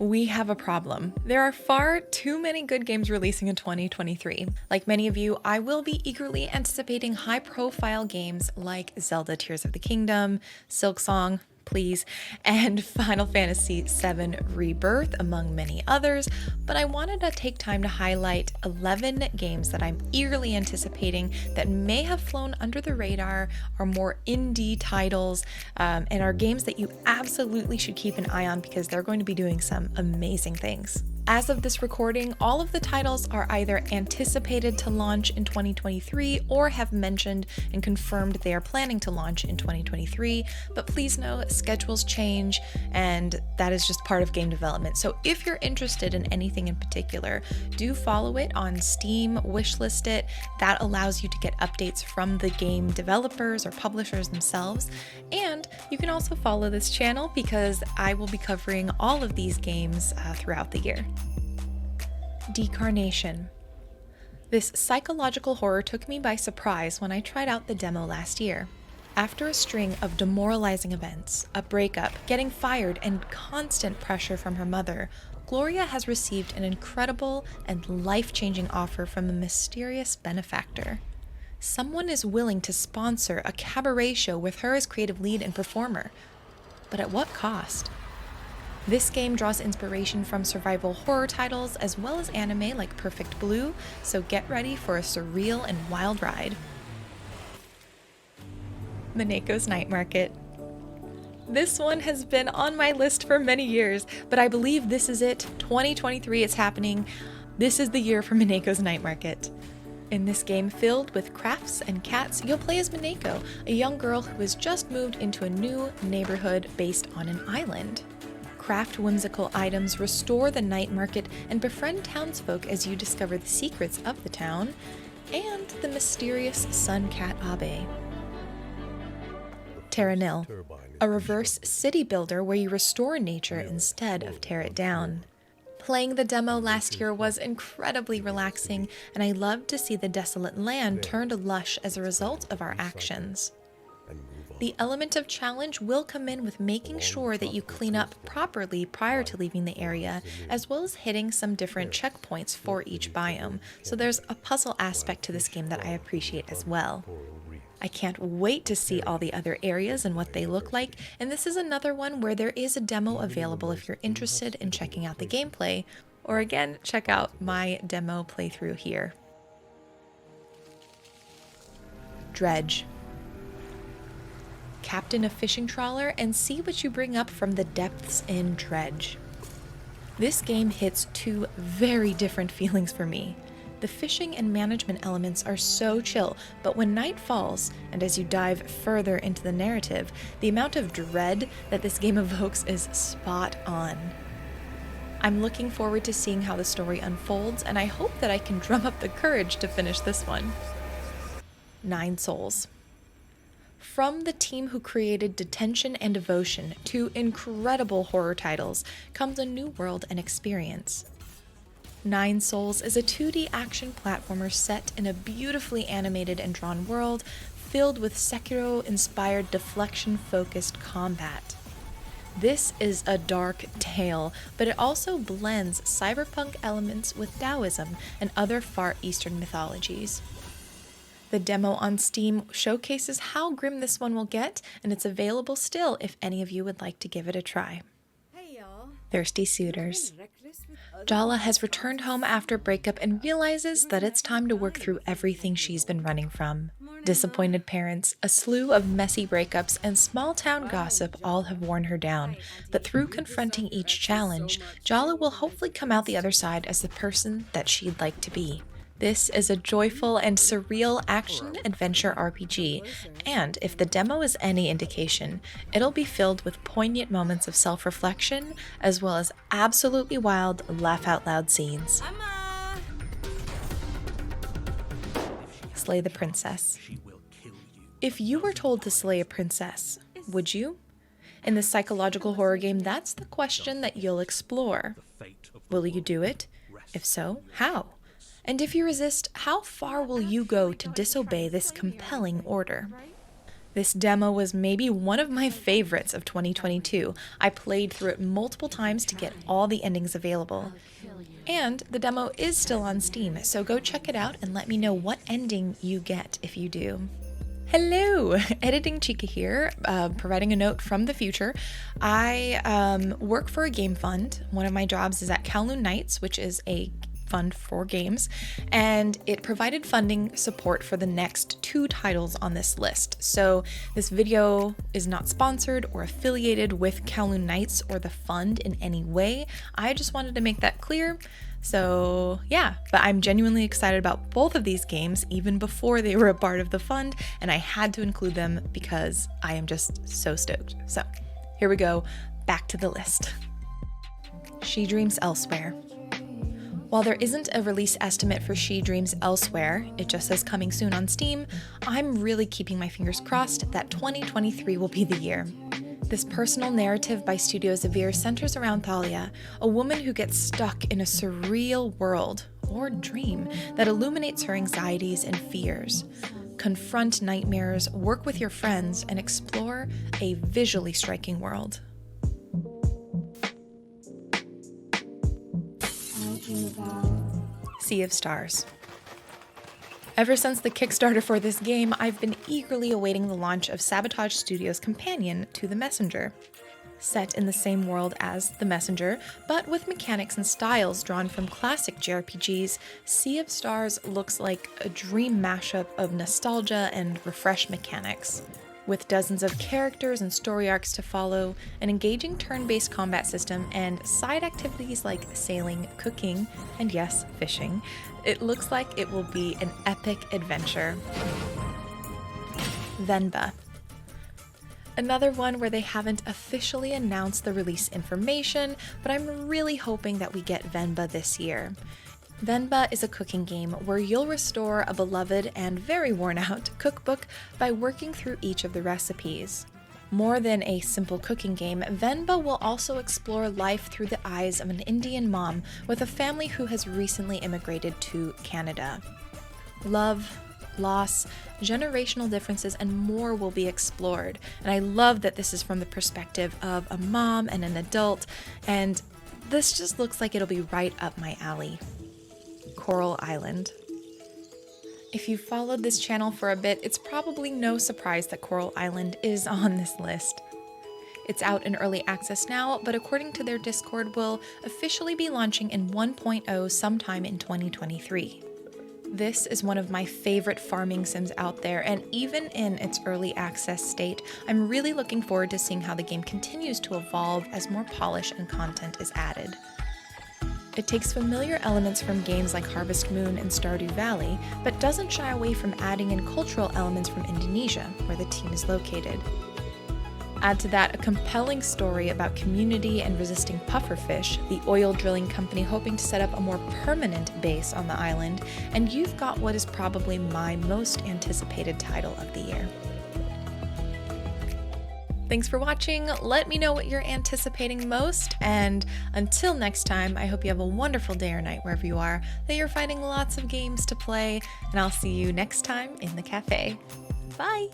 We have a problem. There are far too many good games releasing in 2023. Like many of you, I will be eagerly anticipating high-profile games like Zelda Tears of the Kingdom, Silksong, please, and Final Fantasy VII Rebirth, among many others, but I wanted to take time to highlight 11 games that I'm eagerly anticipating that may have flown under the radar, are more indie titles, and are games that you absolutely should keep an eye on because they're going to be doing some amazing things. As of this recording, all of the titles are either anticipated to launch in 2023 or have mentioned and confirmed they are planning to launch in 2023, but please know schedules change and that is just part of game development. So if you're interested in anything in particular, do follow it on Steam, wishlist it. That allows you to get updates from the game developers or publishers themselves. And you can also follow this channel because I will be covering all of these games throughout the year. Decarnation. This psychological horror took me by surprise when I tried out the demo last year. After a string of demoralizing events, a breakup, getting fired, and constant pressure from her mother, Gloria has received an incredible and life-changing offer from a mysterious benefactor. Someone is willing to sponsor a cabaret show with her as creative lead and performer. But at what cost? This game draws inspiration from survival horror titles as well as anime like Perfect Blue, so get ready for a surreal and wild ride. Mineko's Night Market. This one has been on my list for many years, but I believe this is it. 2023 is happening. This is the year for Mineko's Night Market. In this game filled with crafts and cats, you'll play as Mineko, a young girl who has just moved into a new neighborhood based on an island. Craft whimsical items, restore the night market, and befriend townsfolk as you discover the secrets of the town and the mysterious sun cat Abe. Terra Nil, a reverse city builder where you restore nature instead of tear it down. Playing the demo last year was incredibly relaxing, and I loved to see the desolate land turned lush as a result of our actions. The element of challenge will come in with making sure that you clean up properly prior to leaving the area, as well as hitting some different checkpoints for each biome, so there's a puzzle aspect to this game that I appreciate as well. I can't wait to see all the other areas and what they look like, and this is another one where there is a demo available if you're interested in checking out the gameplay, or again, check out my demo playthrough here. Dredge. Captain a fishing trawler and see what you bring up from the depths in Dredge. This game hits two very different feelings for me. The fishing and management elements are so chill, but when night falls, and as you dive further into the narrative, the amount of dread that this game evokes is spot on. I'm looking forward to seeing how the story unfolds, and I hope that I can drum up the courage to finish this one. 9 Souls. From the team who created Detention and Devotion, two incredible horror titles, comes a new world and experience. 9 Souls is a 2D action platformer set in a beautifully animated and drawn world filled with Sekiro-inspired deflection-focused combat. This is a dark tale, but it also blends cyberpunk elements with Taoism and other Far Eastern mythologies. The demo on Steam showcases how grim this one will get, and it's available still if any of you would like to give it a try. Thirsty Suitors. Jala has returned home after breakup and realizes that it's time to work through everything she's been running from. Disappointed parents, a slew of messy breakups, and small-town gossip all have worn her down, but through confronting each challenge, Jala will hopefully come out the other side as the person that she'd like to be. This is a joyful and surreal action-adventure RPG, and if the demo is any indication, it'll be filled with poignant moments of self-reflection, as well as absolutely wild, laugh-out-loud scenes. Slay the Princess. If you were told to slay a princess, would you? In this psychological horror game, that's the question that you'll explore. Will you do it? If so, how? And if you resist, how far will you go to disobey this compelling order? This demo was maybe one of my favorites of 2022. I played through it multiple times to get all the endings available. And the demo is still on Steam, so go check it out and let me know what ending you get if you do. Hello, Editing Chica here, providing a note from the future. I work for a game fund. One of my jobs is at Kowloon Nights, which is a fund for games, and it provided funding support for the next 2 titles on this list. So this video is not sponsored or affiliated with Kowloon Nights or the fund in any way. I just wanted to make that clear. So yeah, but I'm genuinely excited about both of these games even before they were a part of the fund, and I had to include them because I am just so stoked. So here we go, back to the list. She Dreams Elsewhere. While there isn't a release estimate for She Dreams Elsewhere, it just says coming soon on Steam, I'm really keeping my fingers crossed that 2023 will be the year. This personal narrative by Studio Zavir centers around Thalia, a woman who gets stuck in a surreal world, or dream, that illuminates her anxieties and fears. Confront nightmares, work with your friends, and explore a visually striking world. Sea of Stars. Ever since the Kickstarter for this game, I've been eagerly awaiting the launch of Sabotage Studios' companion to The Messenger. Set in the same world as The Messenger, but with mechanics and styles drawn from classic JRPGs, Sea of Stars looks like a dream mashup of nostalgia and refreshed mechanics. With dozens of characters and story arcs to follow, an engaging turn-based combat system, and side activities like sailing, cooking, and yes, fishing, it looks like it will be an epic adventure. Venba. Another one where they haven't officially announced the release information, but I'm really hoping that we get Venba this year. Venba is a cooking game where you'll restore a beloved and very worn out cookbook by working through each of the recipes. More than a simple cooking game, Venba will also explore life through the eyes of an Indian mom with a family who has recently immigrated to Canada. Love, loss, generational differences, and more will be explored. And I love that this is from the perspective of a mom and an adult, and this just looks like it'll be right up my alley. Coral Island. If you've followed this channel for a bit, it's probably no surprise that Coral Island is on this list. It's out in early access now, but according to their Discord, will officially be launching in 1.0 sometime in 2023. This is one of my favorite farming sims out there, and even in its early access state, I'm really looking forward to seeing how the game continues to evolve as more polish and content is added. It takes familiar elements from games like Harvest Moon and Stardew Valley, but doesn't shy away from adding in cultural elements from Indonesia, where the team is located. Add to that a compelling story about community and resisting pufferfish, the oil drilling company hoping to set up a more permanent base on the island, and you've got what is probably my most anticipated title of the year. Thanks for watching. Let me know what you're anticipating most, and until next time, I hope you have a wonderful day or night wherever you are, that you're finding lots of games to play, and I'll see you next time in the cafe. Bye!